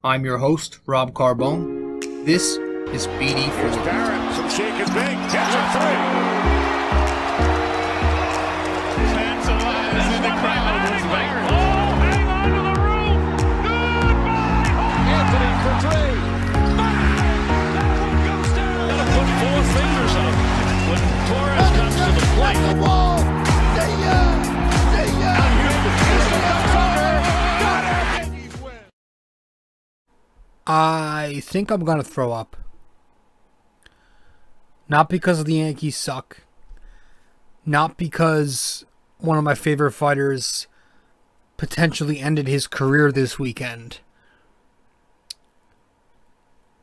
I'm your host, Rob Carbone. This is BD4. Here's Barrett, some shake and bake, catch a three. Fans alive in the crowd. Oh, hang on to the roof. Goodbye. Anthony for three. Bang! That one goes down. Gotta put four fingers up when Torres comes to the plate. The wall. See ya. See ya. Out here, the pistol comes under. Got it. Yankees win. I think I'm going to throw up. Not because the Yankees suck. Not because one of my favorite fighters potentially ended his career this weekend.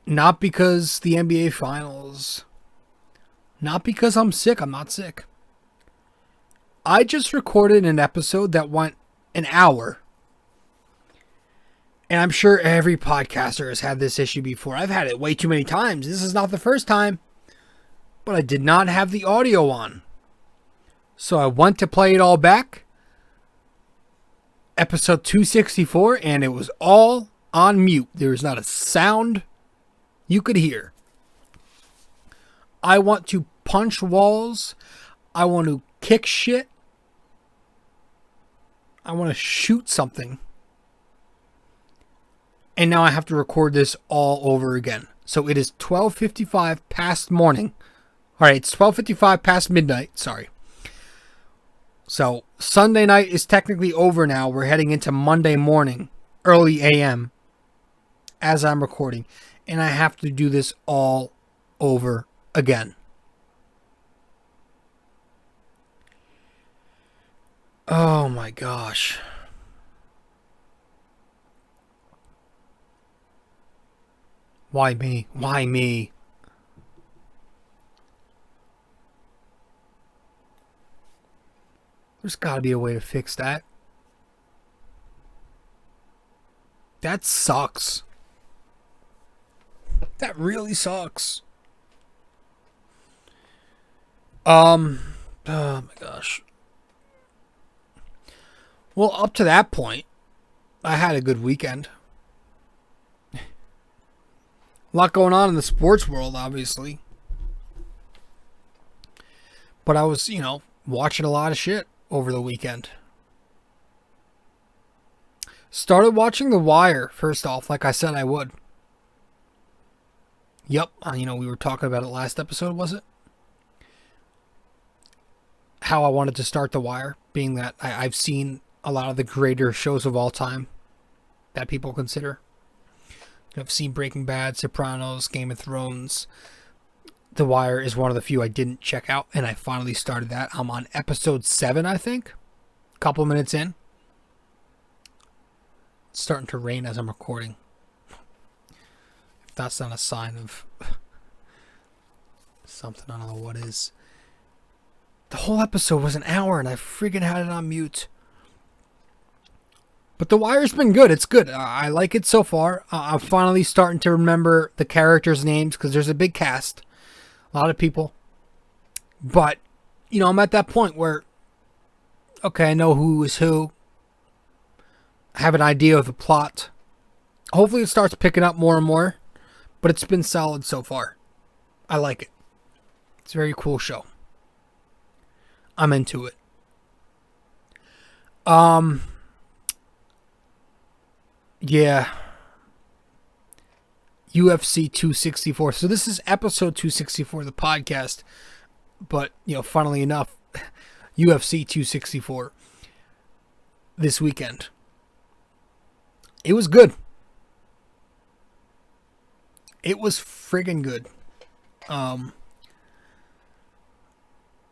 Not because the NBA Finals. Not because I'm sick. I'm not sick. I just recorded an episode that went an hour. And I'm sure every podcaster has had this issue before. I've had it way too many times. This is not the first time. But I did not have the audio on. So I went to play it all back. Episode 264. And it was all on mute. There was not a sound you could hear. I want to punch walls. I want to kick shit. I want to shoot something. And now I have to record this all over again. So it is 12:55 past morning. All right, it's 12:55 past midnight. Sorry. So Sunday night is technically over now. We're heading into Monday morning, early AM, as I'm recording. And I have to do this all over again. Oh my gosh. Why me? Why me? There's got to be a way to fix that. That sucks. That really sucks. Oh my gosh. Well, up to that point, I had a good weekend. A lot going on in the sports world, obviously. But I was, watching a lot of shit over the weekend. Started watching The Wire, first off, like I said I would. Yep, we were talking about it last episode, was it? How I wanted to start The Wire, being that I've seen a lot of the greater shows of all time that people consider. I've seen Breaking Bad, Sopranos, Game of Thrones. The Wire is one of the few I didn't check out, and I finally started that. I'm on episode 7, I think. A couple minutes in. It's starting to rain as I'm recording. If that's not a sign of something, I don't know what is. The whole episode was an hour, and I freaking had it on mute. But The Wire's been good. It's good. I like it so far. I'm finally starting to remember the characters' names because there's a big cast. A lot of people. But, I'm at that point where, okay, I know who is who. I have an idea of the plot. Hopefully it starts picking up more and more. But it's been solid so far. I like it. It's a very cool show. I'm into it. Yeah. UFC 264. So this is episode 264 of the podcast. But, funnily enough, UFC 264 this weekend. It was good. It was friggin' good.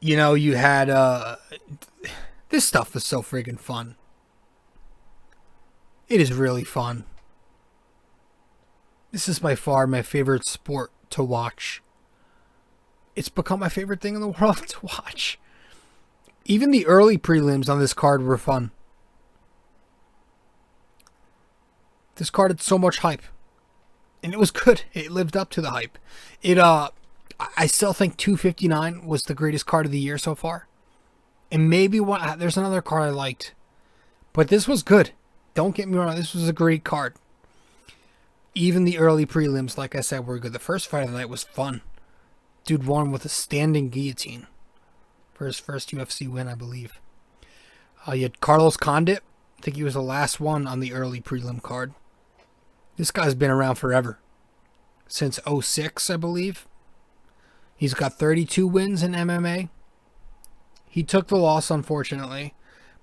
You had, this stuff is so friggin' fun. It is really fun. This is by far my favorite sport to watch. It's become my favorite thing in the world to watch. Even the early prelims on this card were fun. This card had so much hype. And it was good. It lived up to the hype. I still think 259 was the greatest card of the year so far. And maybe there's another card I liked. But this was good. Don't get me wrong. This was a great card. Even the early prelims, like I said, were good. The first fight of the night was fun. Dude won with a standing guillotine for his first UFC win, I believe. You had Carlos Condit. I think he was the last one on the early prelim card. This guy's been around forever. Since 2006, I believe. He's got 32 wins in MMA. He took the loss, unfortunately.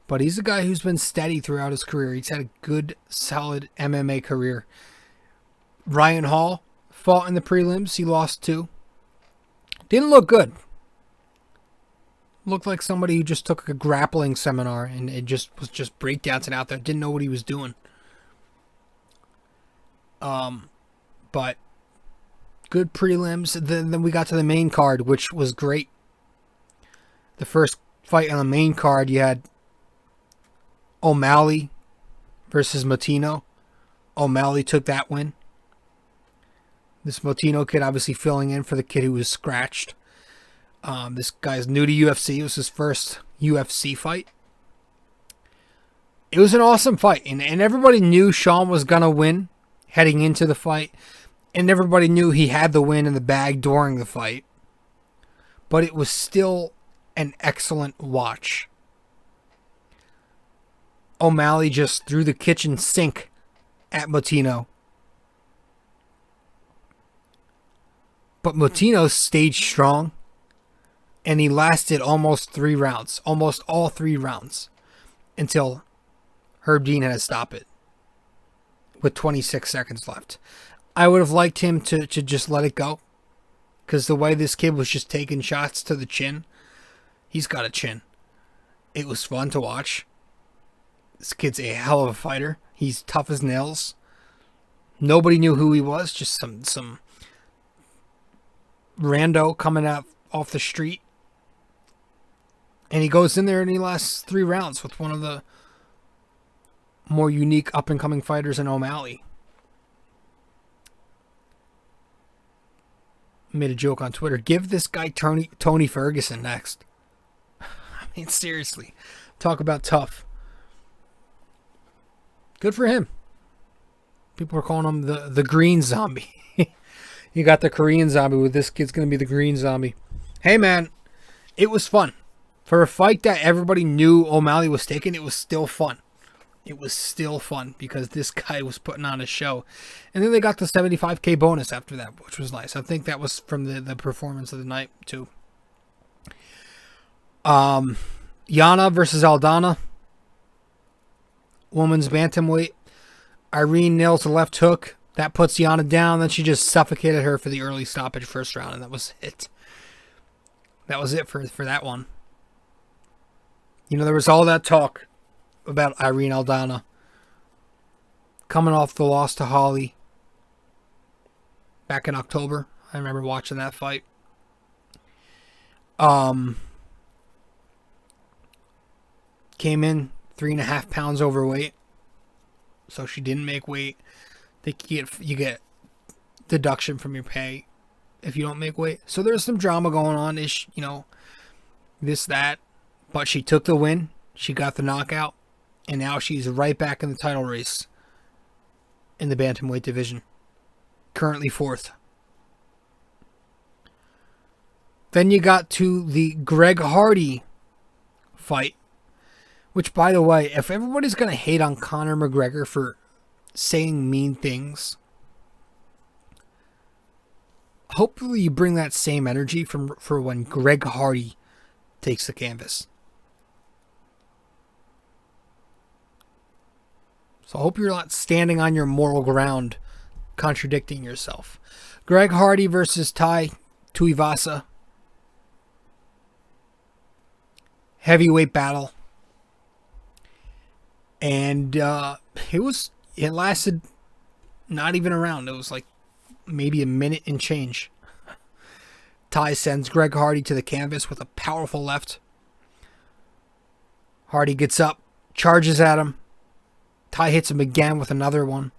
But he's a guy who's been steady throughout his career. He's had a good, solid MMA career. Ryan Hall fought in the prelims. He lost 2. Didn't look good. Looked like somebody who just took a grappling seminar and it was just breakdancing out there. Didn't know what he was doing. But good prelims. Then we got to the main card, which was great. The first fight on the main card, you had O'Malley versus Motino. O'Malley took that win. This Motino kid obviously filling in for the kid who was scratched. This guy's new to UFC. It was his first UFC fight. It was an awesome fight. And everybody knew Sean was going to win heading into the fight. And everybody knew he had the win in the bag during the fight. But it was still an excellent watch. O'Malley just threw the kitchen sink at Motino. But Motino stayed strong, and he lasted almost 3 rounds, almost all 3 rounds, until Herb Dean had to stop it with 26 seconds left. I would have liked him to just let it go, because the way this kid was just taking shots to the chin, he's got a chin. It was fun to watch. This kid's a hell of a fighter. He's tough as nails. Nobody knew who he was, just some rando coming out off the street. And he goes in there and he lasts 3 rounds with one of the more unique up-and-coming fighters in O'Malley. Made a joke on Twitter. Give this guy Tony Ferguson next. I mean, seriously. Talk about tough. Good for him. People are calling him the green zombie. You got the Korean zombie, with this kid's going to be the green zombie. Hey, man, it was fun. For a fight that everybody knew O'Malley was taking, it was still fun. It was still fun because this guy was putting on a show. And then they got the $75K bonus after that, which was nice. I think that was from the performance of the night, too. Yana versus Aldana. Women's bantamweight. Irene nails the left hook. That puts Yana down. Then she just suffocated her for the early stoppage first round, and that was it. That was it for that one. You know, there was all that talk about Irene Aldana coming off the loss to Holly back in October. I remember watching that fight. Came in 3.5 pounds overweight, so she didn't make weight. I think you get deduction from your pay if you don't make weight. So there's some drama going on, ish, you know, this, that. But she took the win. She got the knockout. And now she's right back in the title race in the bantamweight division. Currently 4th. Then you got to the Greg Hardy fight. Which, by the way, if everybody's going to hate on Conor McGregor for saying mean things, hopefully you bring that same energy for when Greg Hardy takes the canvas. So I hope you're not standing on your moral ground, contradicting yourself. Greg Hardy versus Tai Tuivasa. Heavyweight battle. And it lasted not even a round. It was like maybe a minute and change. Tai sends Greg Hardy to the canvas with a powerful left. Hardy gets up, charges at him. Tai hits him again with another one.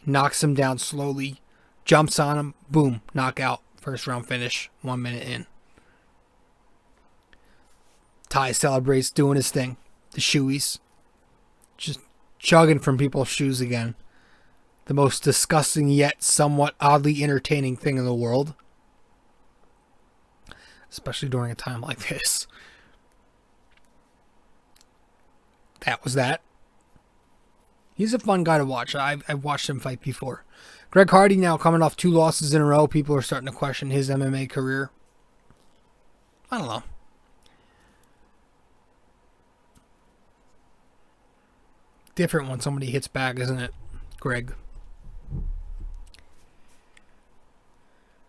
Knocks him down slowly. Jumps on him. Boom. Knockout. First round finish. 1 minute in. Tai celebrates, doing his thing. The shoeies. Just chugging from people's shoes again. the most disgusting yet somewhat oddly entertaining thing in the world. Especially during a time like this. That was that. He's a fun guy to watch. I've watched him fight before. Greg Hardy now coming off 2 losses in a row. People are starting to question his MMA career. I don't know. Different when somebody hits back, isn't it, Greg?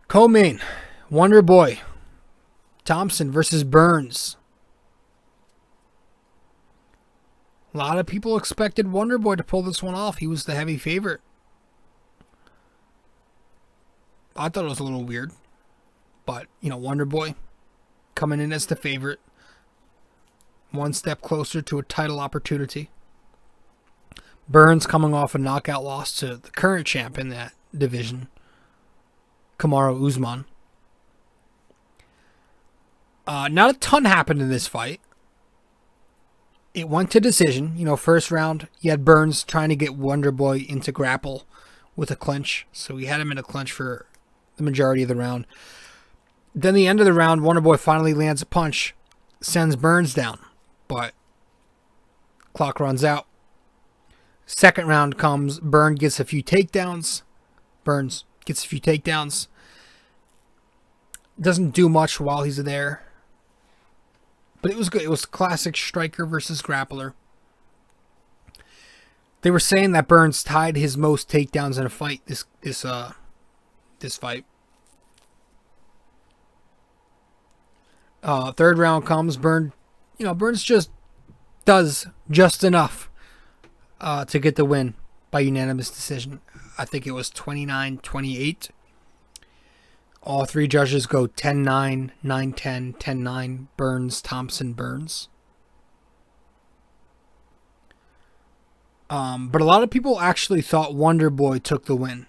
Co-main, Wonder Boy, Thompson versus Burns. A lot of people expected Wonder Boy to pull this one off. He was the heavy favorite. I thought it was a little weird. But, Wonder Boy coming in as the favorite. One step closer to a title opportunity. Burns coming off a knockout loss to the current champ in that division, Kamaru Usman. Not a ton happened in this fight. It went to decision. First round, you had Burns trying to get Wonder Boy into grapple with a clinch. So he had him in a clinch for the majority of the round. Then the end of the round, Wonder Boy finally lands a punch, sends Burns down. But clock runs out. Second round comes, Burns gets a few takedowns. Doesn't do much while he's there. But it was good. It was classic striker versus grappler. They were saying that Burns tied his most takedowns in a fight this fight. Third round comes, Burns just does just enough to get the win by unanimous decision. I think it was 29-28. All 3 judges go 10-9, 9-10, 10-9, Burns, Thompson, Burns. But a lot of people actually thought Wonder Boy took the win.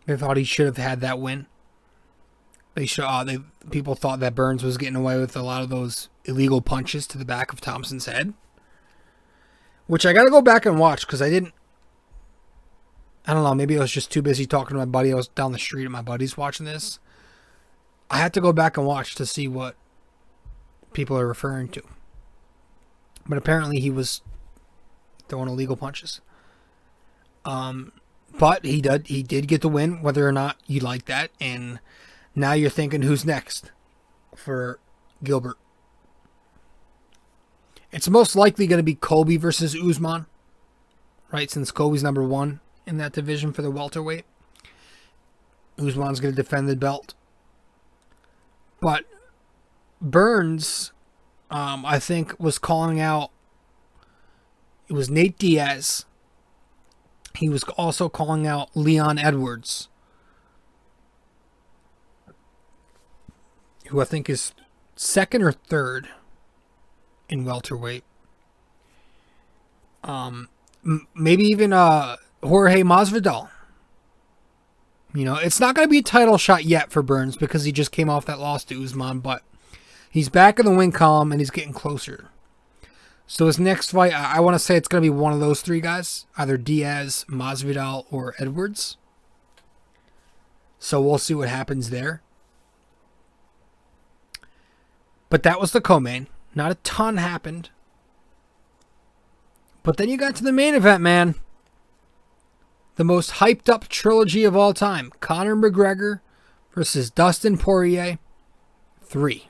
They thought he should have had that win. People thought that Burns was getting away with a lot of those illegal punches to the back of Thompson's head. Which I got to go back and watch because I don't know, maybe I was just too busy talking to my buddy. I was down the street at my buddy's watching this. I had to go back and watch to see what people are referring to. But apparently he was throwing illegal punches. But he did get the win, whether or not you like that. And now you're thinking, who's next for Gilbert? It's most likely going to be Colby versus Usman, right? Since Colby's number 1 in that division for the welterweight. Usman's going to defend the belt. But Burns, I think, was calling out, it was Nate Diaz. He was also calling out Leon Edwards, who I think is 2nd or 3rd in welterweight. Maybe even Jorge Masvidal. It's not going to be a title shot yet for Burns because he just came off that loss to Usman, but he's back in the win column and he's getting closer. So his next fight, I want to say it's going to be one of those 3 guys, either Diaz, Masvidal, or Edwards. So we'll see what happens there. But that was the co-main. Not a ton happened. But then you got to the main event, man. The most hyped up trilogy of all time. Conor McGregor versus Dustin Poirier 3.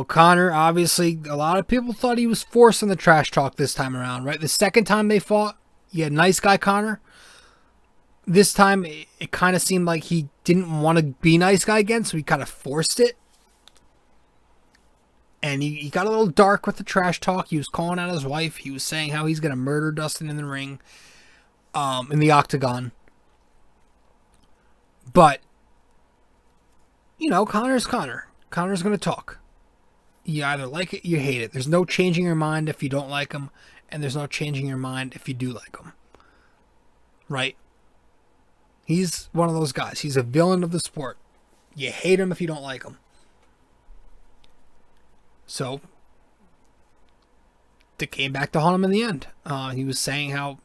Conor, obviously, a lot of people thought he was forcing the trash talk this time around, right? The second time they fought, you had nice guy Conor. This time, it kind of seemed like he didn't want to be nice guy again, so he kind of forced it. And he got a little dark with the trash talk. He was calling out his wife. He was saying how he's going to murder Dustin in the ring, in the octagon. But, Conor's Conor. Conor's going to talk. You either like it or you hate it. There's no changing your mind if you don't like him, and there's no changing your mind if you do like him. Right? He's one of those guys. He's a villain of the sport. You hate him if you don't like him. So, that came back to haunt him in the end. He was saying how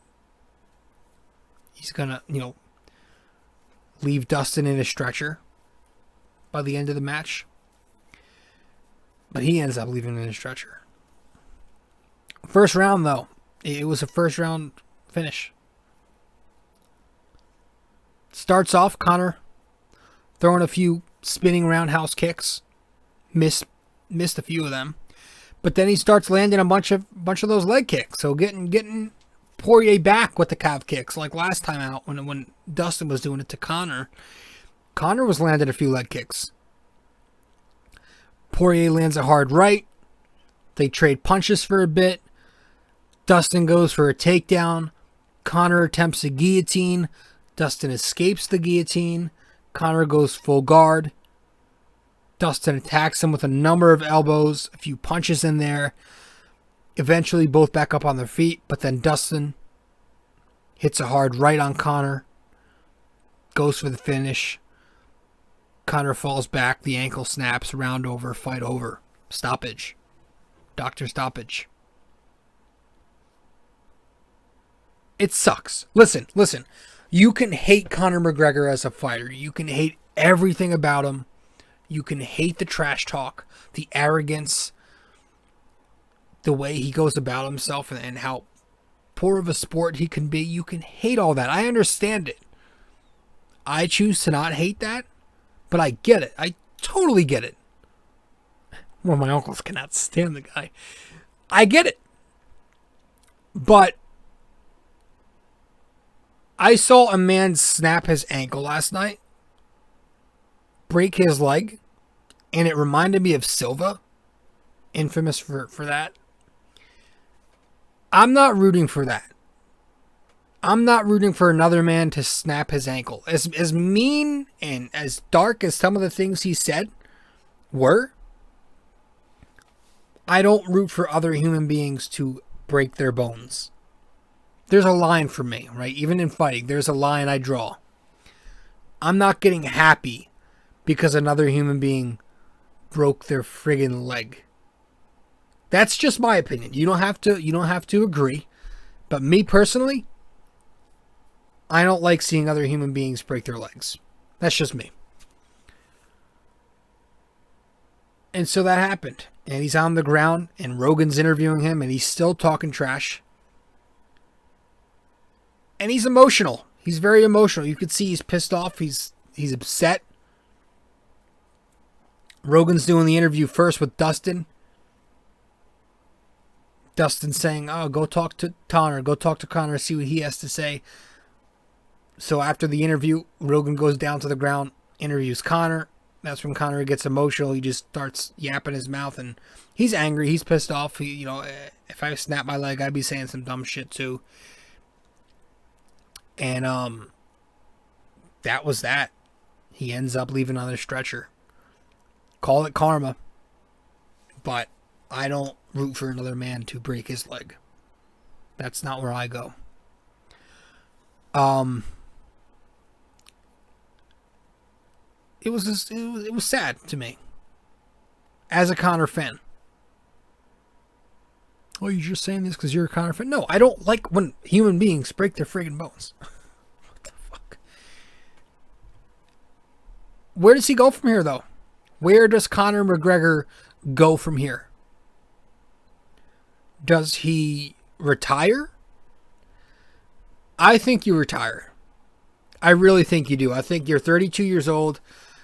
he's gonna, leave Dustin in a stretcher by the end of the match. But he ends up leaving in a stretcher. First round, though. It was a first round finish. Starts off, Connor throwing a few spinning roundhouse kicks. Missed a few of them. But then he starts landing a bunch of those leg kicks. So getting Poirier back with the calf kicks, like last time out when Dustin was doing it to Connor. Connor was landing a few leg kicks. Poirier lands a hard right. They trade punches for a bit. Dustin goes for a takedown. Connor attempts a guillotine. Dustin escapes the guillotine. Connor goes full guard. Dustin attacks him with a number of elbows, a few punches in there. Eventually both back up on their feet, but then Dustin hits a hard right on Connor. Goes for the finish. Connor falls back, the ankle snaps, round over, fight over. Stoppage. Doctor stoppage. It sucks. Listen. You can hate Conor McGregor as a fighter. You can hate everything about him. You can hate the trash talk, the arrogance, the way he goes about himself, and how poor of a sport he can be. You can hate all that. I understand it. I choose to not hate that, but I get it. I totally get it. Well, my uncles cannot stand the guy. I get it. But I saw a man snap his ankle last night, break his leg, and it reminded me of Silva, infamous for that. I'm not rooting for that. I'm not rooting for another man to snap his ankle. As mean and as dark as some of the things he said were, I don't root for other human beings to break their bones. There's a line for me, right? Even in fighting, there's a line I draw. I'm not getting happy because another human being broke their friggin' leg. That's just my opinion. You don't have to agree. But me personally, I don't like seeing other human beings break their legs. That's just me. And so that happened. And he's on the ground and Rogan's interviewing him and he's still talking trash. And he's emotional. He's very emotional. You could see he's pissed off. He's upset. Rogan's doing the interview first with Dustin. Dustin saying, "Oh, go talk to Connor. Go talk to Connor. See what he has to say." So after the interview, Rogan goes down to the ground, interviews Connor. That's when Connor gets emotional. He just starts yapping his mouth, and he's angry. He's pissed off. If I snap my leg, I'd be saying some dumb shit too. And that was that. He ends up leaving on a stretcher. Call it karma. But I don't root for another man to break his leg. That's not where I go. It was sad to me. As a Conor fan. Oh, you're just saying this because you're a Conor fan? No, I don't like when human beings break their friggin' bones. What the fuck? Where does he go from here, though? Where does Conor McGregor go from here? Does he retire? I think you retire. I really think you do. I think you're 32 years old.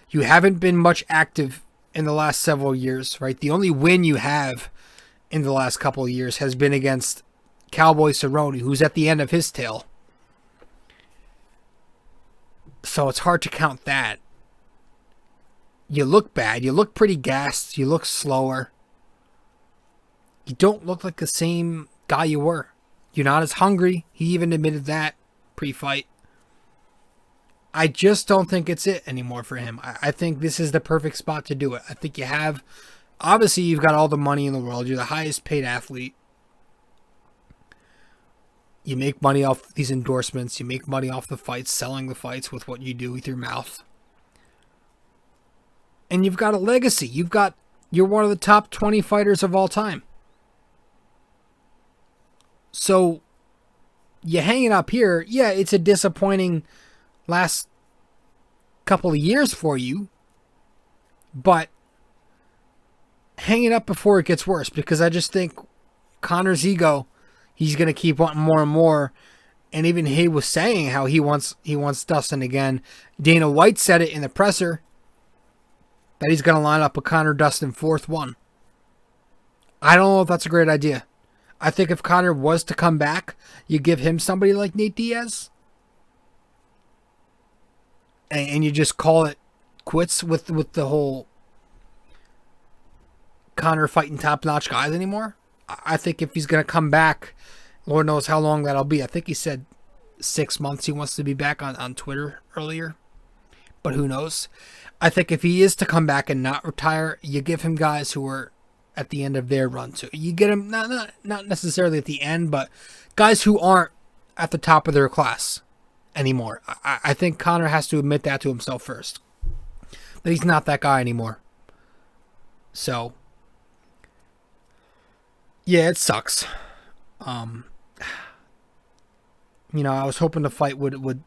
You haven't been much active in the last several years, right? The only win you have in the last couple of years has been against Cowboy Cerrone, who's at the end of his tail. So it's hard to count that. You look bad. You look pretty gassed. You look slower. You don't look like the same guy you were. You're not as hungry. He even admitted that pre-fight. I just don't think it's it anymore for him. I think this is the perfect spot to do it. I think you have... Obviously, you've got all the money in the world. You're the highest paid athlete. You make money off these endorsements. You make money off the fights, selling the fights with what you do with your mouth. And you've got a legacy. You're one of the top 20 fighters of all time. So you hanging up here, yeah, it's a disappointing last couple of years for you, but hang it up before it gets worse, because I just think Connor's ego, he's going to keep wanting more and more. And even he was saying how he wants Dustin again. Dana White said it in the presser that he's going to line up a Connor Dustin fourth one. I don't know if that's a great idea. I think if Connor was to come back, you give him somebody like Nate Diaz, and you just call it quits with the whole Connor fighting top-notch guys anymore. I think if he's going to come back, Lord knows how long that'll be. I think he said 6 months he wants to be back on Twitter earlier, but who knows. I think if he is to come back and not retire, you give him guys who are at the end of their run. So you get him not necessarily at the end, but guys who aren't at the top of their class anymore. I think Connor has to admit that to himself first, that he's not that guy anymore. So yeah, it sucks. I was hoping the fight would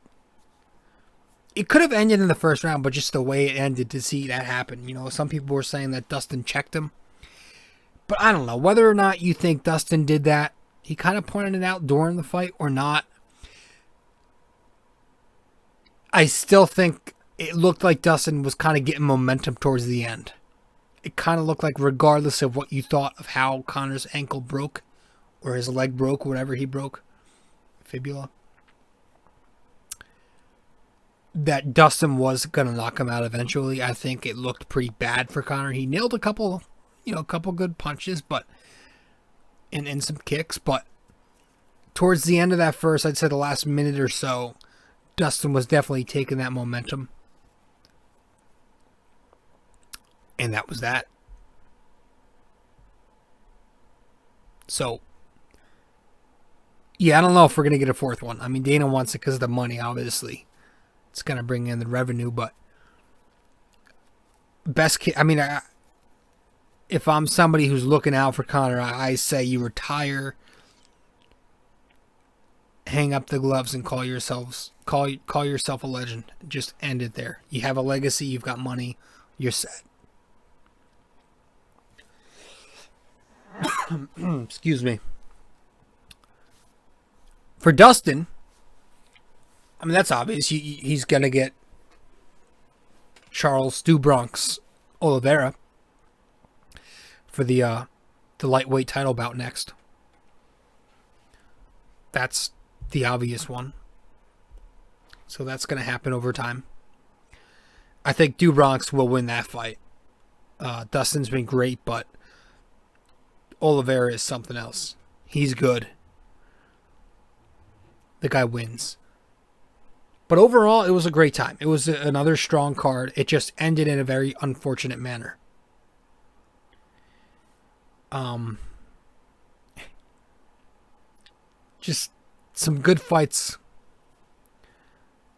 it could have ended in the first round, but just the way it ended, to see that happen. Some people were saying that Dustin checked him. But I don't know whether or not you think Dustin did that. He kind of pointed it out during the fight or not. I still think it looked like Dustin was kind of getting momentum towards the end. It kind of looked like, regardless of what you thought of how Connor's ankle broke, or his leg broke, whatever he broke, fibula, that Dustin was going to knock him out eventually. I think it looked pretty bad for Connor. He nailed a couple good punches, but and some kicks, but towards the end of that first, I'd say the last minute or so, Dustin was definitely taking that momentum. And that was that. So, yeah, I don't know if we're going to get a fourth one. I mean, Dana wants it because of the money, obviously. It's going to bring in the revenue, but if I'm somebody who's looking out for Connor, I say you retire, hang up the gloves, and call yourself a legend. Just end it there. You have a legacy, you've got money, you're set. Excuse me. For Dustin, I mean, that's obvious. He's going to get Charles Stu Bronx Oliveira for the lightweight title bout next. That's the obvious one. So that's going to happen over time. I think Stu Bronx will win that fight. Dustin's been great, but Oliveira is something else. He's good. The guy wins. But overall, it was a great time. It was another strong card. It just ended in a very unfortunate manner. Just some good fights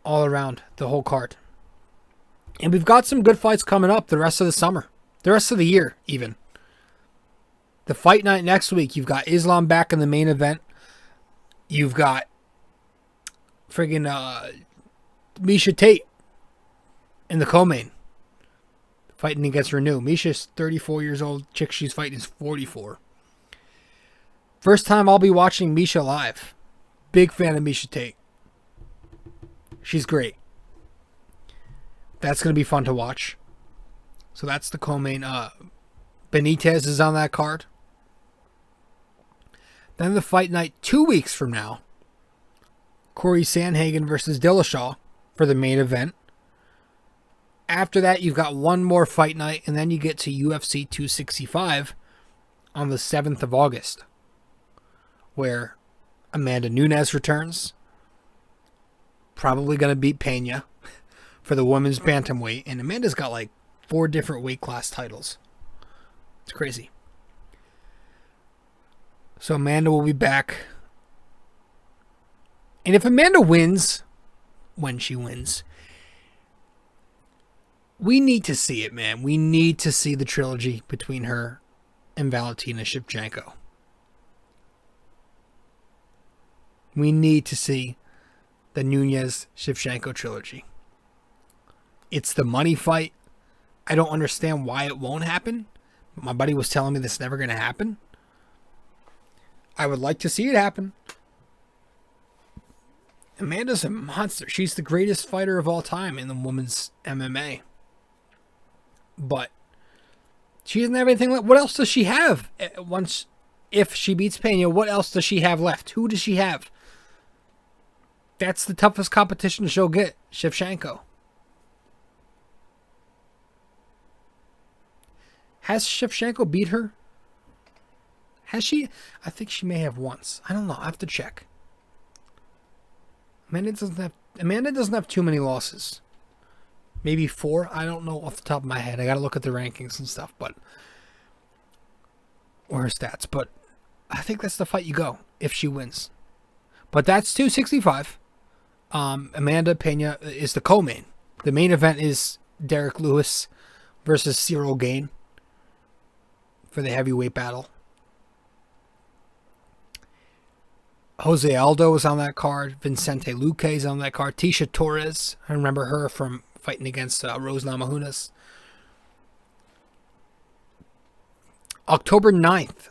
all around the whole card. And we've got some good fights coming up the rest of the summer. The rest of the year, even. The fight night next week, you've got Islam back in the main event. You've got friggin' Miesha Tate in the co-main, fighting against Renew. Misha's 34 years old. Chick she's fighting is 44. First time I'll be watching Miesha live. Big fan of Miesha Tate. She's great. That's going to be fun to watch. So that's the co-main. Benitez is on that card. Then the fight night 2 weeks from now. Corey Sandhagen versus Dillashaw for the main event. After that, you've got one more fight night, and then you get to UFC 265 on the 7th of August, where Amanda Nunes returns. Probably going to beat Pena for the women's bantamweight, and Amanda's got like 4 different weight class titles. It's crazy. So Amanda will be back. And if Amanda wins, when she wins, we need to see it, man. We need to see the trilogy between her and Valentina Shevchenko. We need to see the Nunes-Shevchenko trilogy. It's the money fight. I don't understand why it won't happen. My buddy was telling me this is never going to happen. I would like to see it happen. Amanda's a monster. She's the greatest fighter of all time in the women's MMA. But she doesn't have anything left. What else does she have? If she beats Pena, what else does she have left? Who does she have? That's the toughest competition she'll get, Shevchenko. Has Shevchenko beat her? Has she? I think she may have once. I don't know. I have to check. Amanda doesn't have too many losses. Maybe 4. I don't know off the top of my head. I got to look at the rankings and stuff, or her stats. But I think that's the fight you go if she wins. But that's 265. Amanda Pena is the co-main. The main event is Derek Lewis versus Cyril Gane for the heavyweight battle. Jose Aldo is on that card. Vicente Luque is on that card. Tisha Torres, I remember her from fighting against Rose Namajunas. October 9th,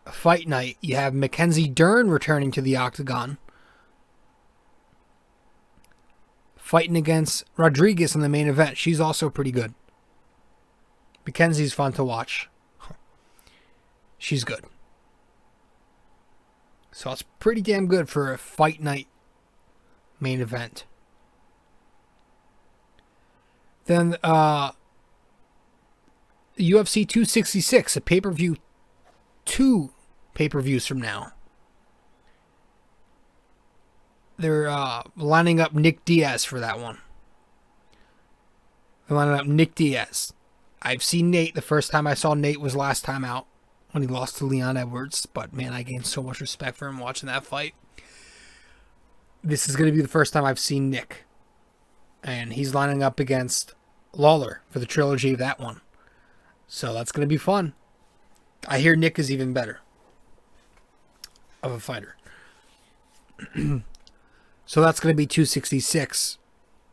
fight night, you have Mackenzie Dern returning to the octagon, fighting against Rodriguez in the main event. She's also pretty good. Mackenzie's fun to watch. She's good. So it's pretty damn good for a fight night main event. Then UFC 266, a pay-per-view, 2 pay-per-views from now. They're lining up Nick Diaz for that one. They're lining up Nick Diaz. I've seen Nate. The first time I saw Nate was last time out when he lost to Leon Edwards. But, man, I gained so much respect for him watching that fight. This is going to be the first time I've seen Nick. And he's lining up against Lawler for the trilogy of that one. So that's going to be fun. I hear Nick is even better of a fighter. So that's going to be 266.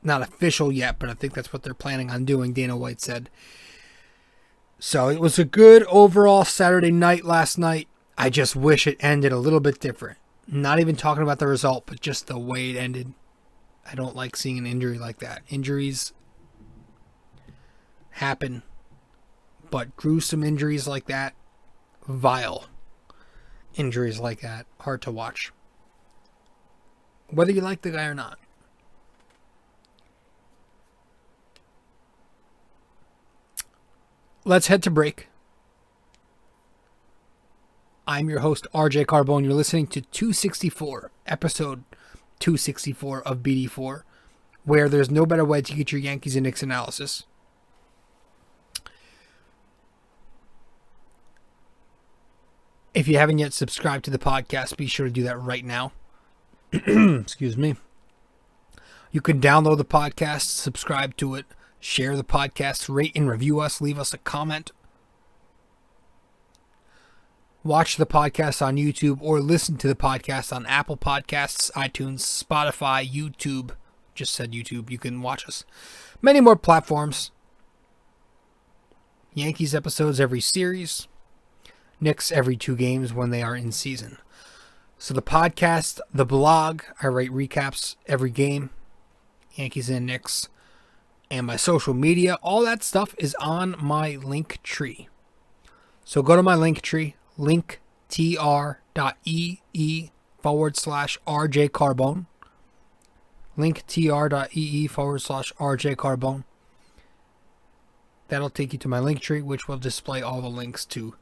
Not official yet, but I think that's what they're planning on doing, Dana White said. So it was a good overall Saturday night last night. I just wish it ended a little bit different. Not even talking about the result, but just the way it ended. I don't like seeing an injury like that. Injuries happen, but gruesome injuries like that, vile injuries like that, hard to watch. Whether you like the guy or not. Let's head to break. I'm your host, RJ Carbone. You're listening to 264, episode 264 of BD4, where there's no better way to get your Yankees and Knicks analysis. If you haven't yet subscribed to the podcast, be sure to do that right now. Excuse me. You can download the podcast, subscribe to it, share the podcast, rate and review us, leave us a comment. Watch the podcast on YouTube or listen to the podcast on Apple Podcasts, iTunes, Spotify, YouTube. Just said YouTube. You can watch us. Many more platforms. Yankees episodes every series. Knicks every 2 games when they are in season. So the podcast, the blog, I write recaps every game. Yankees and Knicks. And my social media, all that stuff is on my Linktree. So go to my Linktree, linktr.ee/rjcarbone. linktr.ee/rjcarbone. That'll take you to my Linktree, which will display all the links to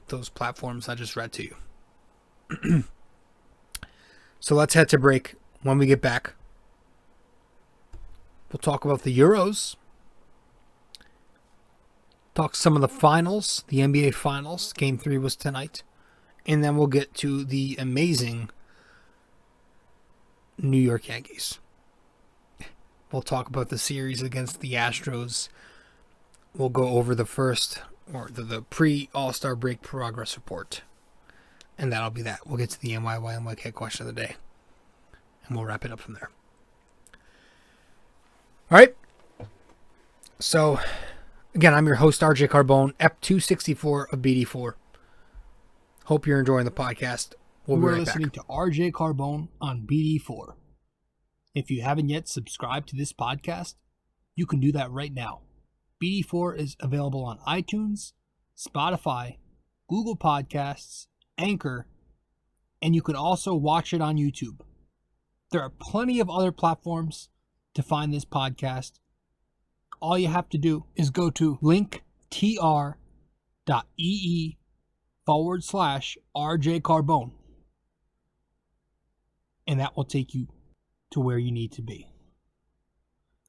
those platforms I just read to you. So let's head to break. When we get back, we'll talk about the Euros. Talk some of the finals, the NBA finals. Game 3 was tonight. And then we'll get to the amazing New York Yankees. We'll talk about the series against the Astros. We'll go over the first, or the pre-All-Star break progress report. And that'll be that. We'll get to the NYYNYK question of the day. And we'll wrap it up from there. All right. So, again, I'm your host, RJ Carbone, Ep 264 of BD4. Hope you're enjoying the podcast. We'll be right back. Listening to RJ Carbone on BD4. If you haven't yet subscribed to this podcast, you can do that right now. BD4 is available on iTunes, Spotify, Google Podcasts, Anchor, and you can also watch it on YouTube. There are plenty of other platforms to find this podcast. All you have to do is go to linktr.ee/RJ Carbone, and that will take you to where you need to be.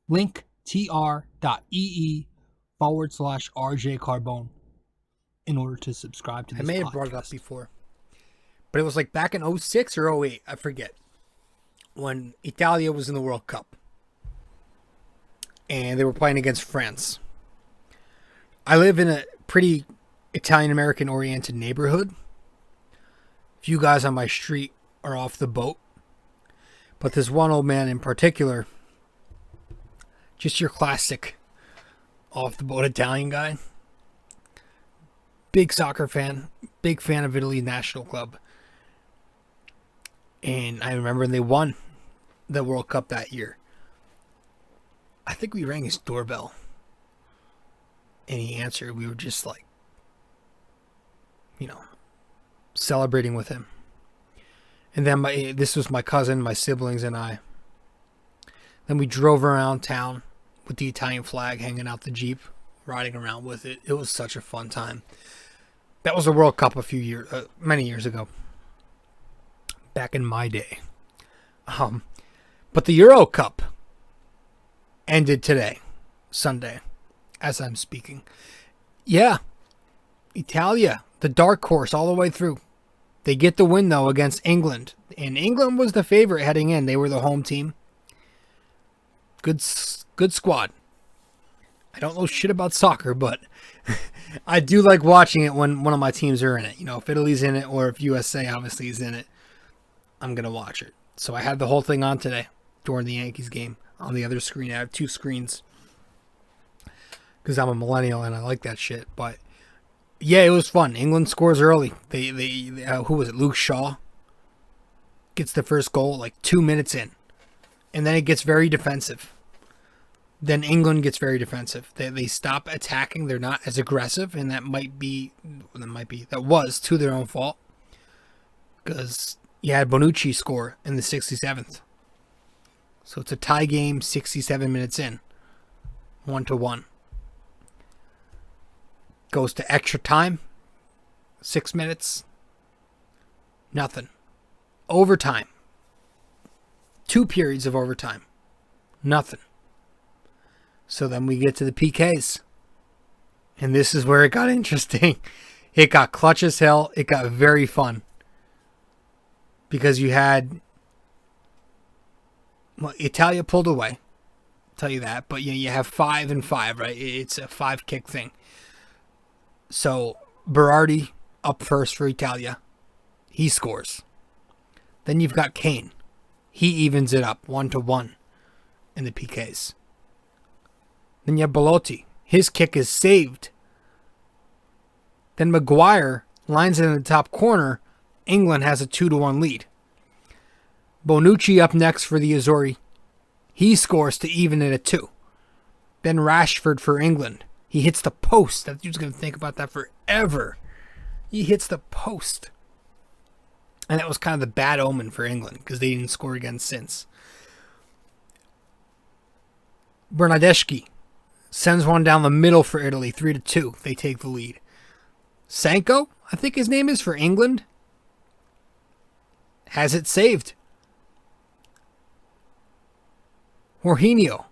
linktr.ee/RJ Carbone in order to subscribe to this podcast. I may have brought it up before, but it was like back in 06 or 08, I forget, when Italia was in the World Cup and they were playing against France. I live in a pretty Italian-American oriented neighborhood. A few guys on my street are off the boat, but this one old man in particular, just your classic off the boat Italian guy. Big soccer fan, big fan of Italy National Club. And I remember they won the World Cup that year. I think we rang his doorbell. And he answered. We were just like, celebrating with him. And then this was my cousin, my siblings, and I. Then we drove around town with the Italian flag hanging out the Jeep, riding around with it. It was such a fun time. That was a World Cup many years ago. Back in my day. But the Euro Cup ended today, Sunday, as I'm speaking. Yeah, Italia, the dark horse all the way through. They get the win, though, against England. And England was the favorite heading in. They were the home team. Good squad. I don't know shit about soccer, but I do like watching it when one of my teams are in it. If Italy's in it or if USA obviously is in it, I'm going to watch it. So I had the whole thing on today during the Yankees game. On the other screen, I have two screens because I'm a millennial and I like that shit. But yeah, it was fun. England scores early. They who was it? Luke Shaw gets the first goal like 2 minutes in, and then it gets very defensive. Then England gets very defensive. They stop attacking. They're not as aggressive, and that was to their own fault because you had Bonucci score in the 67th. So it's a tie game, 67 minutes in, 1-1. Goes to extra time, 6 minutes, nothing. Overtime, 2 periods of overtime, nothing. So then we get to the PKs, and this is where it got interesting. It got clutch as hell. It got very fun because you had... Well, Italia pulled away, I'll tell you that. But you have 5 and 5, right? It's a 5-kick thing. So Berardi up first for Italia. He scores. Then you've got Kane. He evens it up 1-1 in the PKs. Then you have Belotti. His kick is saved. Then Maguire lines it in the top corner. England has a 2-1 lead. Bonucci up next for the Azzurri. He scores to even it at 2. Then Rashford for England. He hits the post. That dude's going to think about that forever. He hits the post. And that was kind of the bad omen for England because they didn't score again since. Bernardeschi sends one down the middle for Italy, 3-2. They take the lead. Sancho, I think his name is, for England, has it saved. Jorginho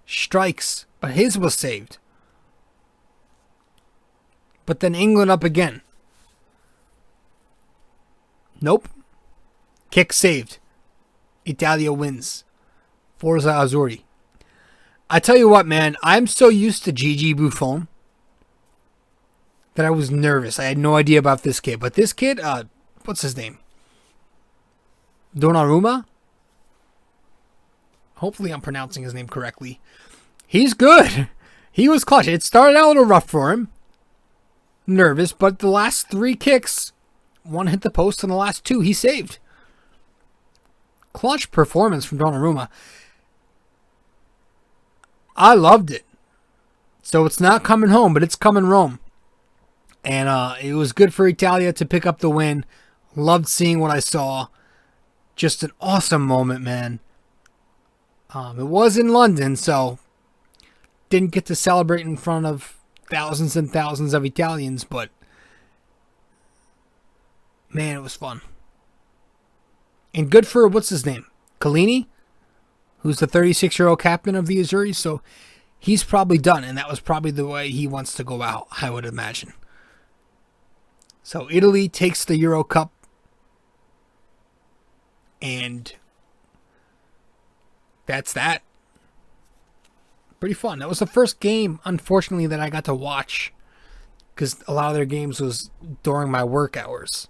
strikes, but his was saved. But then England up again. Nope. Kick saved. Italia wins. Forza Azzurri. I tell you what, man, I'm so used to Gigi Buffon that I was nervous. I had no idea about this kid. But this kid, what's his name? Donnarumma? Hopefully I'm pronouncing his name correctly. He's good. He was clutch. It started out a little rough for him. Nervous, but the last 3 kicks, one hit the post and the last 2 he saved. Clutch performance from Donnarumma. I loved it. So it's not coming home, but it's coming Rome. And it was good for Italia to pick up the win. Loved seeing what I saw. Just an awesome moment, man. It was in London, so didn't get to celebrate in front of thousands and thousands of Italians, but man, it was fun. And good for, what's his name? Collini, who's the 36-year-old captain of the Azzurri, so he's probably done, and that was probably the way he wants to go out, I would imagine. So Italy takes the Euro Cup, and that's that. Pretty fun. That was the first game, unfortunately, that I got to watch, because a lot of their games was during my work hours.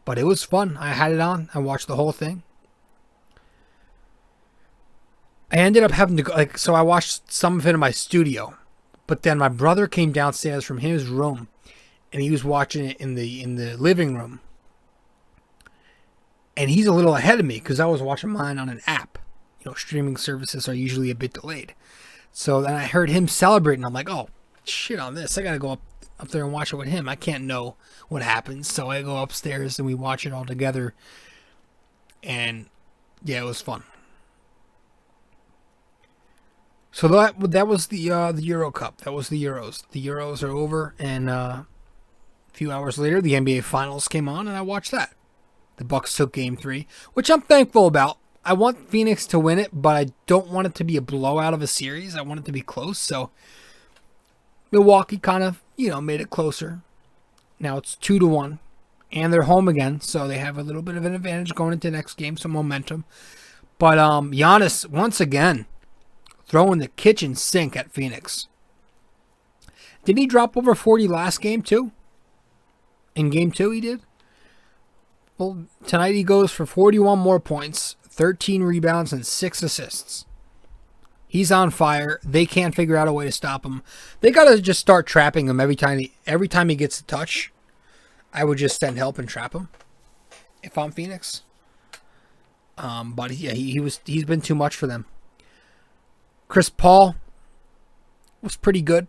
But it was fun. I had it on. I watched the whole thing. I ended up having to go, so I watched some of it in my studio. But then my brother came downstairs from his room, and he was watching it in the living room. And he's a little ahead of me, because I was watching mine on an app. Streaming services are usually a bit delayed. So then I heard him celebrating. I'm like, oh, shit on this. I got to go up there and watch it with him. I can't know what happens. So I go upstairs and we watch it all together. And yeah, it was fun. So that was the Euro Cup. That was the Euros. The Euros are over. And a few hours later, the NBA Finals came on and I watched that. The Bucks took Game 3, which I'm thankful about. I want Phoenix to win it, but I don't want it to be a blowout of a series. I want it to be close. So Milwaukee kind of, made it closer. Now it's 2-1, and they're home again, so they have a little bit of an advantage going into the next game, some momentum. But Giannis, once again, throwing the kitchen sink at Phoenix. Didn't he drop over 40 last game, too? In Game 2, he did? Well, tonight he goes for 41 more points, 13 rebounds, and 6 assists. He's on fire. They can't figure out a way to stop him. They got to just start trapping him every time he gets a touch. I would just send help and trap him if I'm Phoenix. But yeah, he's been too much for them. Chris Paul was pretty good.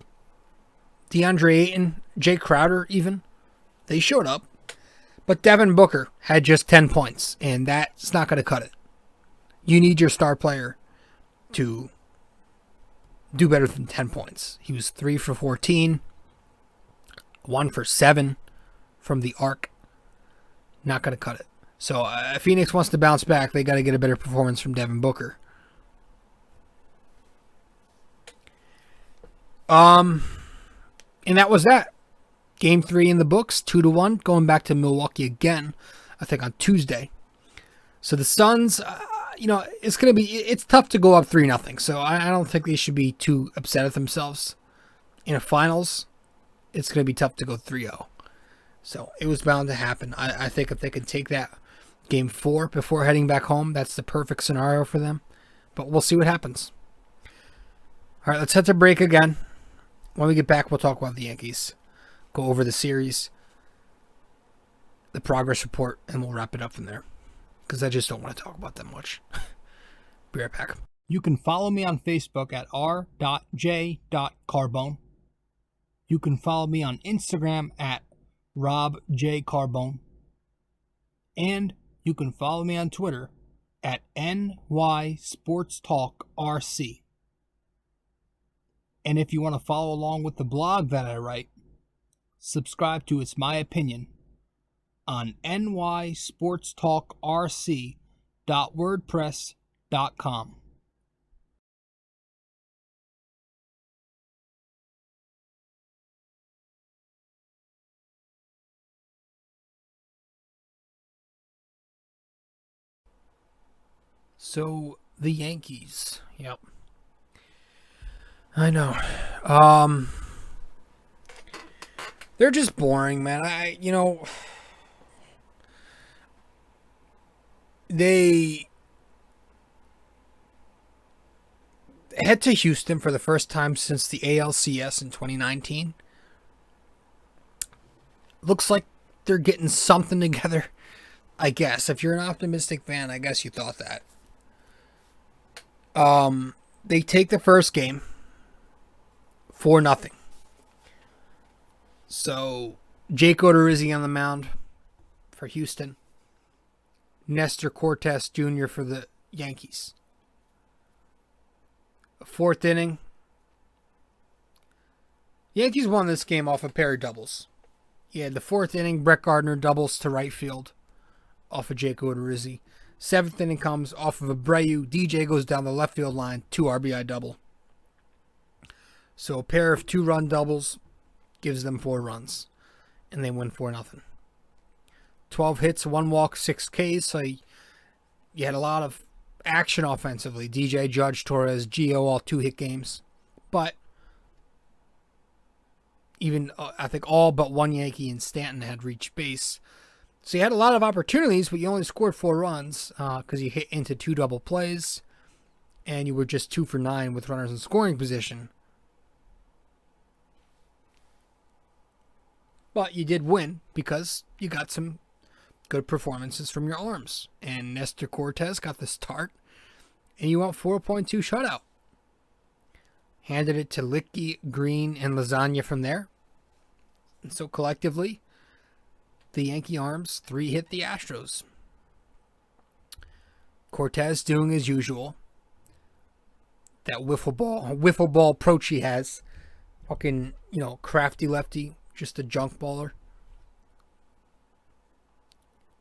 DeAndre Ayton, Jay Crowder even, they showed up. But Devin Booker had just 10 points, and that's not going to cut it. You need your star player to do better than 10 points. He was 3 for 14, 1 for 7 from the arc. Not going to cut it. So if Phoenix wants to bounce back, they got to get a better performance from Devin Booker. And that was that. Game 3 in the books, 2-1, going back to Milwaukee again, I think on Tuesday. So the Suns, it's tough to go up 3-0. So I don't think they should be too upset at themselves. In a finals, it's going to be tough to go 3-0. So it was bound to happen. I think if they could take that Game 4 before heading back home, that's the perfect scenario for them. But we'll see what happens. All right, let's head to break again. When we get back, we'll talk about the Yankees. Go over the series, the progress report, and we'll wrap it up from there. Because I just don't want to talk about that much. Be right back. You can follow me on Facebook at r.j.carbone. You can follow me on Instagram at robjcarbone. And you can follow me on Twitter at nysportstalkrc. And if you want to follow along with the blog that I write, subscribe to It's My Opinion on nysportstalkrc.wordpress.com. So, the Yankees. Yep. I know. They're just boring, man. They head to Houston for the first time since the ALCS in 2019. Looks like they're getting something together, I guess. If you're an optimistic fan, I guess you thought that. They take the first game 4-0. So, Jake Odorizzi on the mound for Houston. Nestor Cortes Jr. for the Yankees. Fourth inning. Yankees won this game off a pair of doubles. Yeah, the fourth inning, Brett Gardner doubles to right field off of Jake Odorizzi. Seventh inning comes off of Abreu. DJ goes down the left field line, 2 RBI double. So a pair of 2-run doubles gives them 4 runs. And they win 4-0. 12 hits, 1 walk, 6 Ks. So you had a lot of action offensively. DJ, Judge, Torres, Gio, all 2-hit games. But even, I think all but one Yankee and Stanton had reached base. So you had a lot of opportunities, but you only scored 4 runs because you hit into 2 double plays. And you were just 2 for 9 with runners in scoring position. But you did win because you got some good performances from your arms. And Nestor Cortes got the start. And you went 4.2 shutout. Handed it to Licky, Green, and Lasagna from there. And so collectively, the Yankee arms 3-hit the Astros. Cortes doing as usual. That wiffle ball approach he has. Fucking, crafty lefty. Just a junk baller.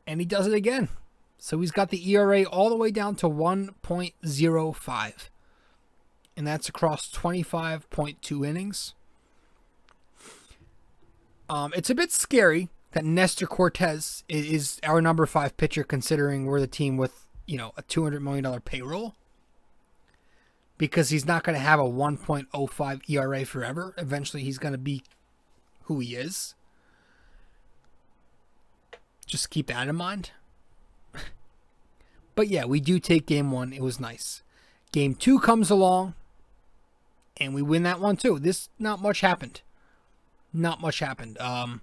And he does it again. So he's got the ERA all the way down to 1.05. And that's across 25.2 innings. It's a bit scary that Nestor Cortes is our number 5 pitcher, considering we're the team with, a $200 million payroll. Because he's not going to have a 1.05 ERA forever. Eventually he's going to be who he is. Just keep that in mind. But yeah, we do take game 1. It was nice. Game 2 comes along. And we win that one too. Not much happened. 1-0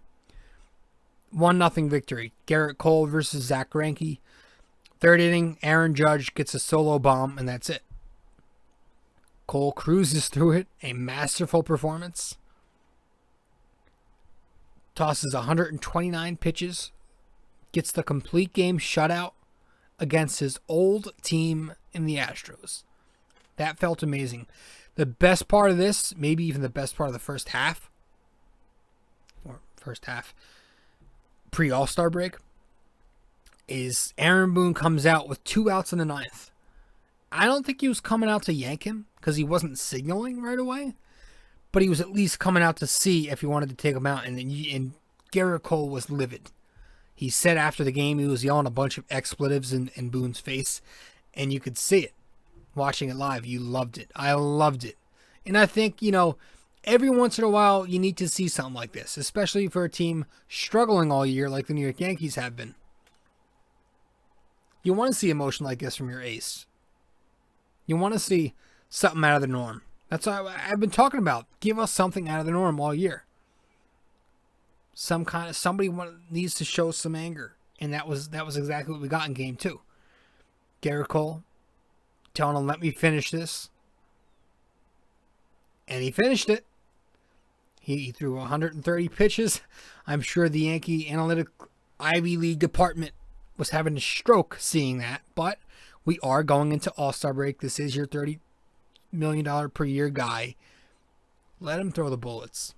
victory. Garrett Cole versus Zach Greinke. Third inning, Aaron Judge gets a solo bomb, and that's it. Cole cruises through it. A masterful performance. Tosses 129 pitches. Gets the complete game shutout against his old team in the Astros. That felt amazing. The best part of this, maybe even the best part of the first half, pre-All-Star break, is Aaron Boone comes out with 2 outs in the 9th. I don't think he was coming out to yank him because he wasn't signaling right away, but he was at least coming out to see if he wanted to take him out, and Garrett Cole was livid. He said after the game he was yelling a bunch of expletives in Boone's face, and you could see it. Watching it live, you loved it. I loved it. And I think, every once in a while, you need to see something like this, especially for a team struggling all year like the New York Yankees have been. You want to see emotion like this from your ace. You want to see something out of the norm. That's what I've been talking about. Give us something out of the norm all year. Somebody needs to show some anger. And that was exactly what we got in game 2. Garrett Cole telling him, let me finish this. And he finished it. He threw 130 pitches. I'm sure the Yankee analytic Ivy League department was having a stroke seeing that. But we are going into All-Star break. This is your $30 million per year guy. Let him throw the bullets.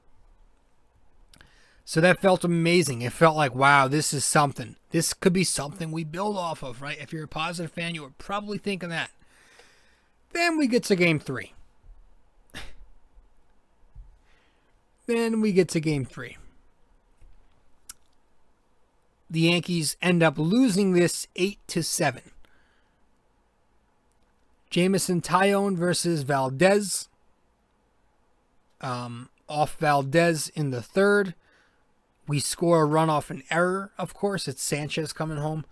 So that felt amazing. It felt like, wow, this is something. This could be something we build off of, right? If you're a positive fan, you were probably thinking that. Then we get to game 3. The Yankees end up losing this 8-7. Jameson Taillon versus Valdez. Off Valdez in the 3rd. We score a run off an error, of course. It's Sanchez coming home.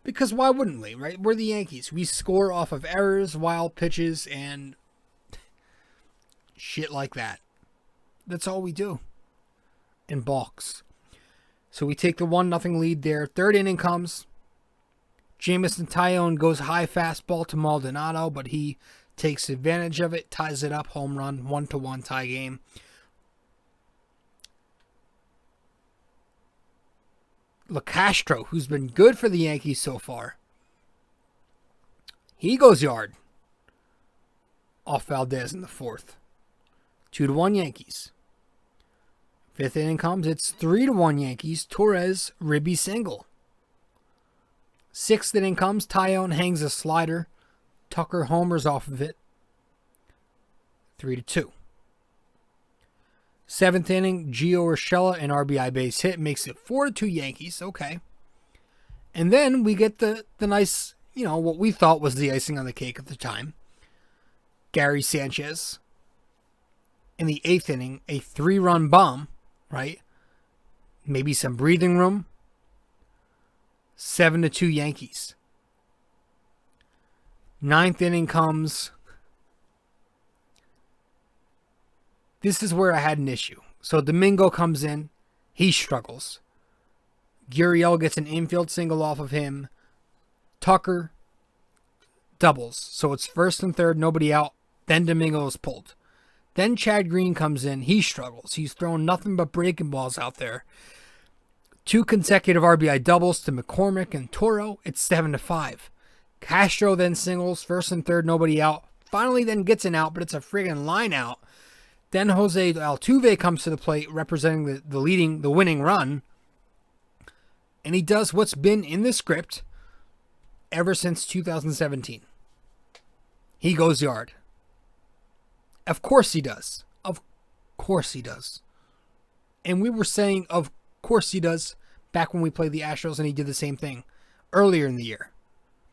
Because why wouldn't we, right? We're the Yankees. We score off of errors, wild pitches, and shit like that. That's all we do. In balks. So we take the 1-0 lead there. Third inning comes. Jamison Tyone goes high fastball to Maldonado, but he takes advantage of it, ties it up, home run, 1-1 tie game. LeCastro, who's been good for the Yankees so far, he goes yard off Valdez in the fourth. 2-1 Yankees. Fifth inning comes, it's 3-1 Yankees. Torres, ribby single. Sixth inning comes, Tyone hangs a slider. Tucker homers off of it. 3-2. Seventh inning, Gio Urshela, an RBI base hit, makes it 4-2 Yankees. Okay. And then we get the nice, what we thought was the icing on the cake at the time. Gary Sanchez, in the eighth inning, a 3-run bomb, right? Maybe some breathing room. 7-2 Yankees. Ninth inning comes. This is where I had an issue. So Domingo comes in. He struggles. Gurriel gets an infield single off of him. Tucker doubles. So it's first and third, nobody out. Then Domingo is pulled. Then Chad Green comes in. He struggles. He's throwing nothing but breaking balls out there. 2 consecutive RBI doubles to McCormick and Toro. It's 7-5. Castro then singles. First and third, nobody out. Finally then gets an out, but it's a friggin' line out. Then Jose Altuve comes to the plate representing the winning run. And he does what's been in the script ever since 2017. He goes yard. Of course he does. Of course he does. And we were saying, of course he does, back when we played the Astros and he did the same thing earlier in the year.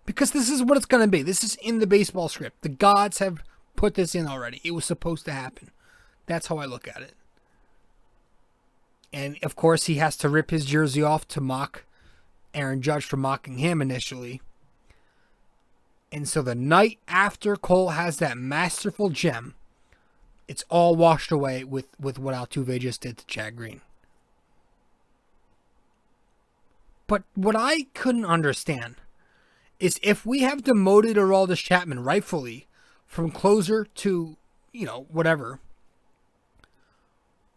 Because this is what it's going to be. This is in the baseball script. The gods have put this in already. It was supposed to happen. That's how I look at it. And, of course, he has to rip his jersey off to mock Aaron Judge for mocking him initially. And so the night after Cole has that masterful gem, it's all washed away with what Altuve just did to Chad Green. But what I couldn't understand is if we have demoted Aroldis Chapman rightfully from closer to, whatever,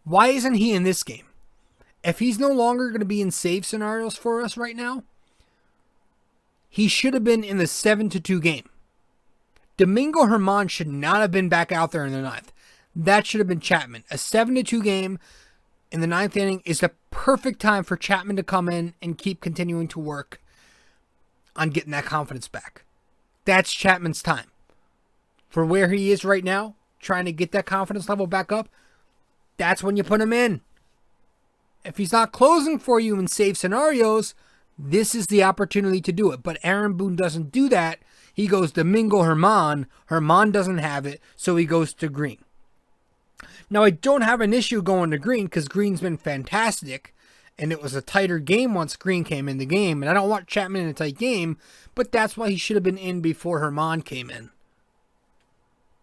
why isn't he in this game? If he's no longer going to be in save scenarios for us right now, he should have been in the 7-2 game. Domingo Germán should not have been back out there in the ninth. That should have been Chapman. A 7-2 game in the ninth inning is the perfect time for Chapman to come in and keep continuing to work on getting that confidence back. That's Chapman's time. For where he is right now, trying to get that confidence level back up, that's when you put him in. If he's not closing for you in save scenarios, this is the opportunity to do it. But Aaron Boone doesn't do that. He goes Domingo Germán. Germán doesn't have it, so he goes to Green. Now, I don't have an issue going to Green because Green's been fantastic, and it was a tighter game once Green came in the game. And I don't want Chapman in a tight game, but that's why he should have been in before Germán came in.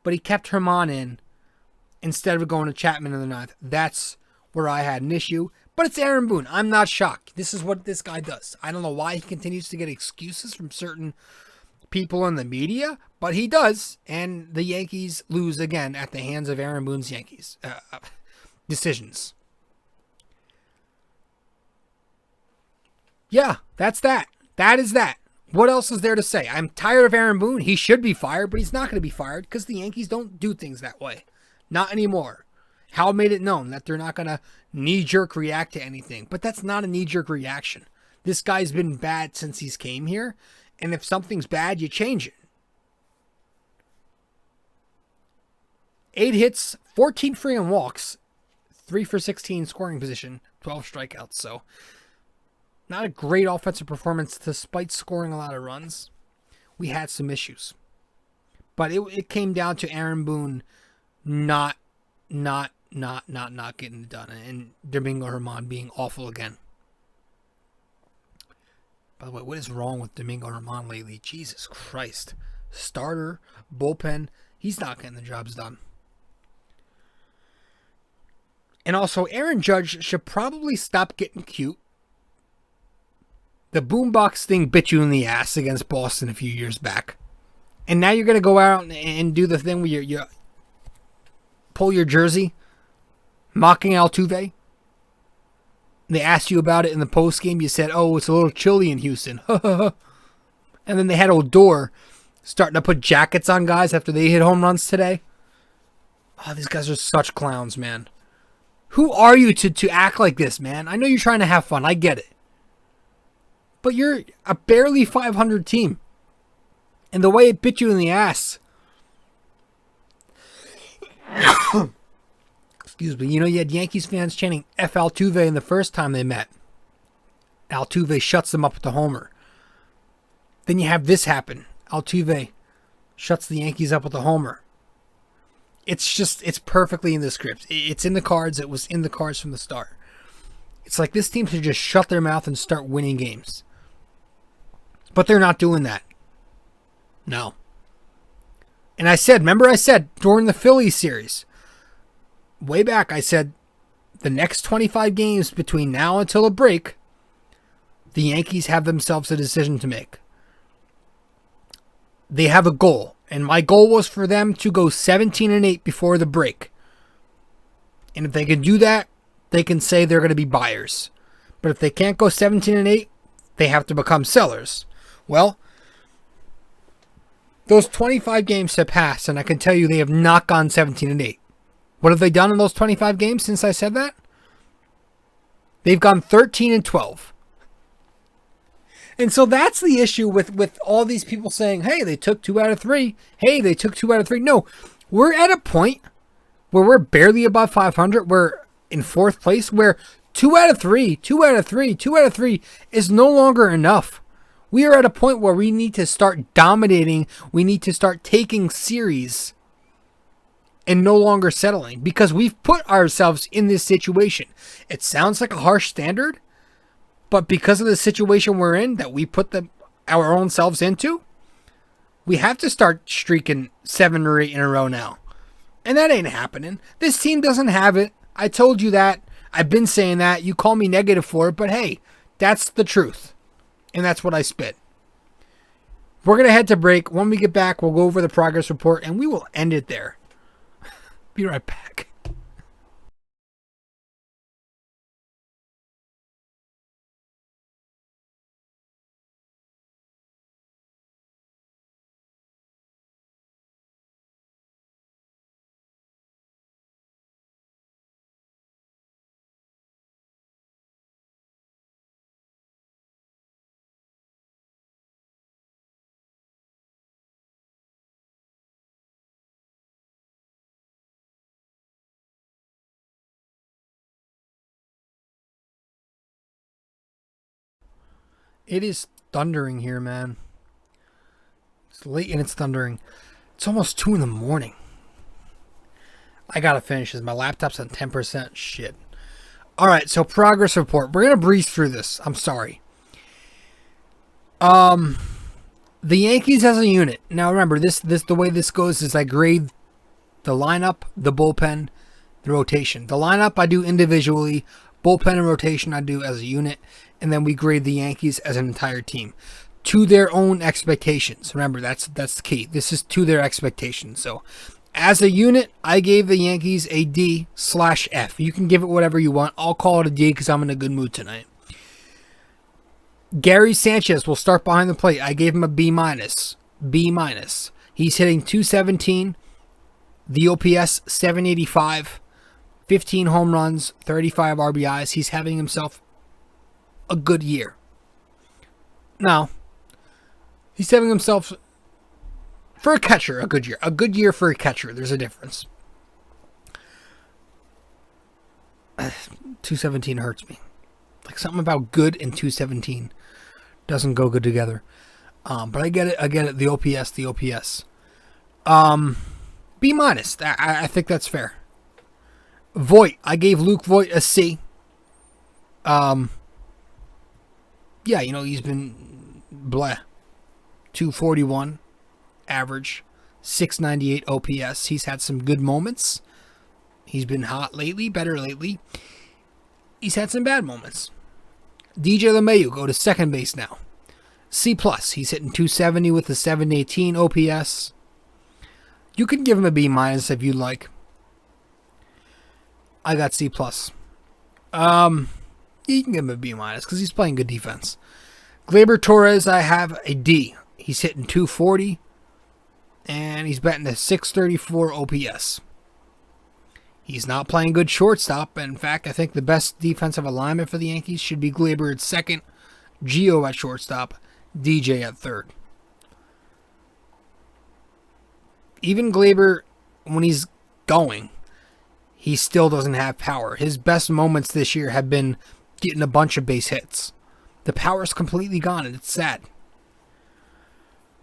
But he kept Germán in instead of going to Chapman in the ninth. That's where I had an issue. But it's Aaron Boone. I'm not shocked. This is what this guy does. I don't know why he continues to get excuses from certain people in the media, but he does. And the Yankees lose again at the hands of Aaron Boone's Yankees. Decisions. Yeah, that's that. That is that. What else is there to say? I'm tired of Aaron Boone. He should be fired, but he's not going to be fired because the Yankees don't do things that way. Not anymore. Hal made it known that they're not going to knee-jerk react to anything. But that's not a knee-jerk reaction. This guy's been bad since he's came here. And if something's bad, you change it. 8 hits, 14 free and walks, 3 for 16 scoring position, 12 strikeouts. So not a great offensive performance despite scoring a lot of runs. We had some issues. But it came down to Aaron Boone not getting it done, and Domingo Germán being awful again. By the way, what is wrong with Domingo Germán lately? Jesus Christ. Starter, bullpen, he's not getting the jobs done. And also, Aaron Judge should probably stop getting cute. The boombox thing bit you in the ass against Boston a few years back. And now you're going to go out and do the thing where you pull your jersey, mocking Altuve. They asked you about it in the postgame. You said, oh, it's a little chilly in Houston. And then they had Odor starting to put jackets on guys after they hit home runs today. Oh, these guys are such clowns, man. Who are you to act like this, man? I know you're trying to have fun. I get it. But you're a barely 500 team. And the way it bit you in the ass. Excuse me. You know, you had Yankees fans chanting F Altuve in the first time they met. Altuve shuts them up with the homer. Then you have this happen. Altuve shuts the Yankees up with a homer. It's perfectly in the script. It's in the cards. It was in the cards from the start. It's like this team should just shut their mouth and start winning games. But they're not doing that. No. And I said during the Phillies series, way back, I said the next 25 games between now until a break, the Yankees have themselves a decision to make. They have a goal. And my goal was for them to go 17-8 before the break. And if they can do that, they can say they're going to be buyers. But if they can't go 17-8, they have to become sellers. Well, those 25 games have passed, and I can tell you they have not gone 17-8. What have they done in those 25 games since I said that? They've gone 13-12. And so that's the issue with all these people saying, hey, they took 2 out of 3. Hey, they took 2 out of 3. No, we're at a point where we're barely above 500. We're in 4th place where 2 out of 3 is no longer enough. We are at a point where we need to start dominating. We need to start taking series and no longer settling because we've put ourselves in this situation. It sounds like a harsh standard. But because of the situation we're in that we put our own selves into, we have to start streaking 7 or 8 in a row now. And that ain't happening. This team doesn't have it. I told you that. I've been saying that. You call me negative for it, but hey, that's the truth. And that's what I spit. We're going to head to break. When we get back, we'll go over the progress report and we will end it there. Be right back. It is thundering here, man. It's late and it's thundering. It's almost 2 in the morning. I gotta finish this. My laptop's on 10%. Shit. Alright, so progress report. We're gonna breeze through this. I'm sorry. The Yankees as a unit. Now remember, this the way this goes is I grade the lineup, the bullpen, the rotation. The lineup I do individually. Bullpen and rotation I do as a unit. And then we grade the Yankees as an entire team to their own expectations. Remember, that's the key. This is to their expectations. So, as a unit, I gave the Yankees a D/F. You can give it whatever you want. I'll call it a D because I'm in a good mood tonight. Gary Sanchez will start behind the plate. I gave him a B-. B-. He's hitting .217. The OPS 785. 15 home runs, 35 RBIs. He's having himself a good year. Now, he's having himself, for a catcher, a good year. A good year for a catcher. There's a difference. 217 hurts me. Like something about good and 217 doesn't go good together. But I get it. The OPS. B-. I think that's fair. Voit. I gave Luke Voit a C. Yeah, he's been Bleh. 241 average, 698 OPS. He's had some good moments. He's been hot lately, better lately. He's had some bad moments. DJ LeMahieu, go to second base now. C+. He's hitting 270 with a 718 OPS. You can give him a B- if you'd like. I got C+. You can give him a B- because he's playing good defense. Gleyber Torres, I have a D. He's hitting 240. And he's batting a 634 OPS. He's not playing good shortstop. In fact, I think the best defensive alignment for the Yankees should be Gleyber at second, Gio at shortstop, DJ at third. Even Gleyber, when he's going, he still doesn't have power. His best moments this year have been getting a bunch of base hits. The power's completely gone, and it's sad.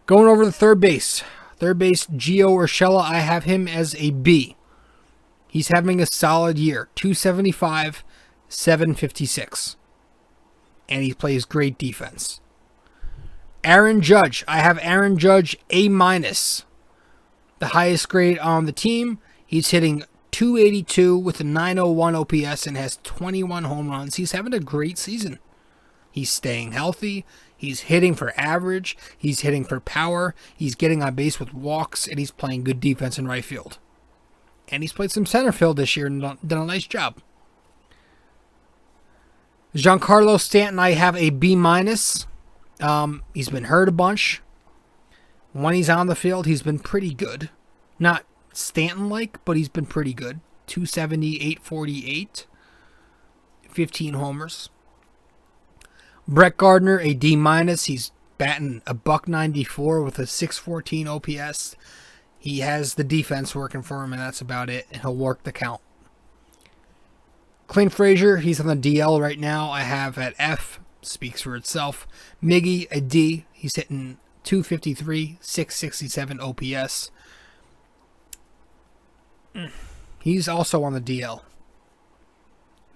Going over to third base. Third base, Gio Urshela, I have him as a B. He's having a solid year. 275, 756. And he plays great defense. Aaron Judge, I have Aaron Judge A-. The highest grade on the team. He's hitting 282 with a 901 OPS and has 21 home runs. He's having a great season. He's staying healthy. He's hitting for average. He's hitting for power. He's getting on base with walks, and he's playing good defense in right field. And he's played some center field this year and done a nice job. Giancarlo Stanton, I have a B-. He's been hurt a bunch. When he's on the field, he's been pretty good. Not Stanton-like, but he's been pretty good. 270, 848. 15 homers. Brett Gardner, a D-. He's batting a .194 with a 614 OPS. He has the defense working for him, and that's about it. And he'll work the count. Clint Frazier, he's on the DL right now. I have at F. Speaks for itself. Miggy, a D. He's hitting 253, 667 OPS. He's also on the DL.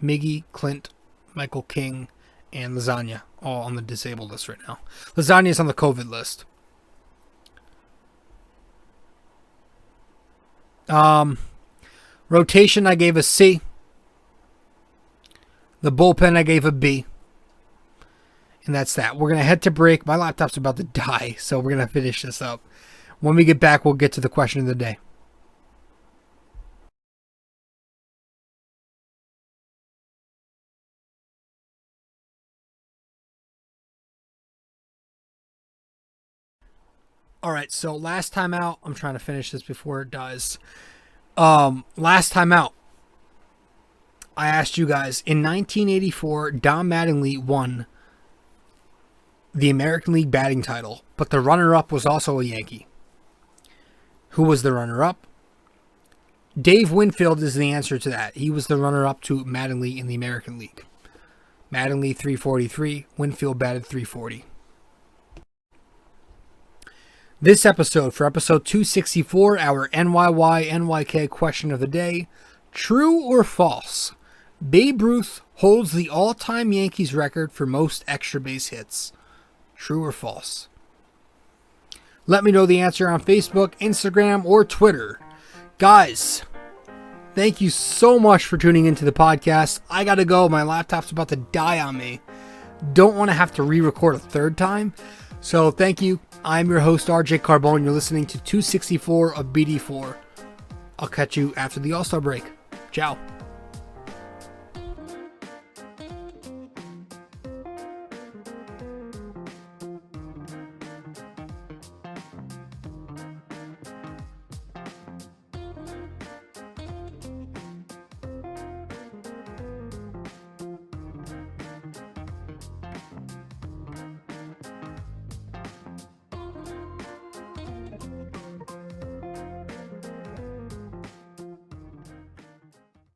Miggy, Clint, Michael King, and Lasagna, all on the disabled list right now. Lasagna's on the COVID list. Rotation, I gave a C. The bullpen, I gave a B. And that's that. We're going to head to break. My laptop's about to die, so we're going to finish this up. When we get back, we'll get to the question of the day. All right, so last time out, I'm trying to finish this before it dies. Last time out, I asked you guys, in 1984, Don Mattingly won the American League batting title, but the runner-up was also a Yankee. Who was the runner-up? Dave Winfield is the answer to that. He was the runner-up to Mattingly in the American League. Mattingly 343, Winfield batted 340. This episode, for episode 264, our NYK question of the day, true or false? Babe Ruth holds the all-time Yankees record for most extra base hits. True or false? Let me know the answer on Facebook, Instagram, or Twitter. Guys, thank you so much for tuning into the podcast. I gotta go. My laptop's about to die on me. Don't want to have to re-record a third time. So thank you. I'm your host, RJ Carbone. You're listening to 264 of BD4. I'll catch you after the All-Star break. Ciao.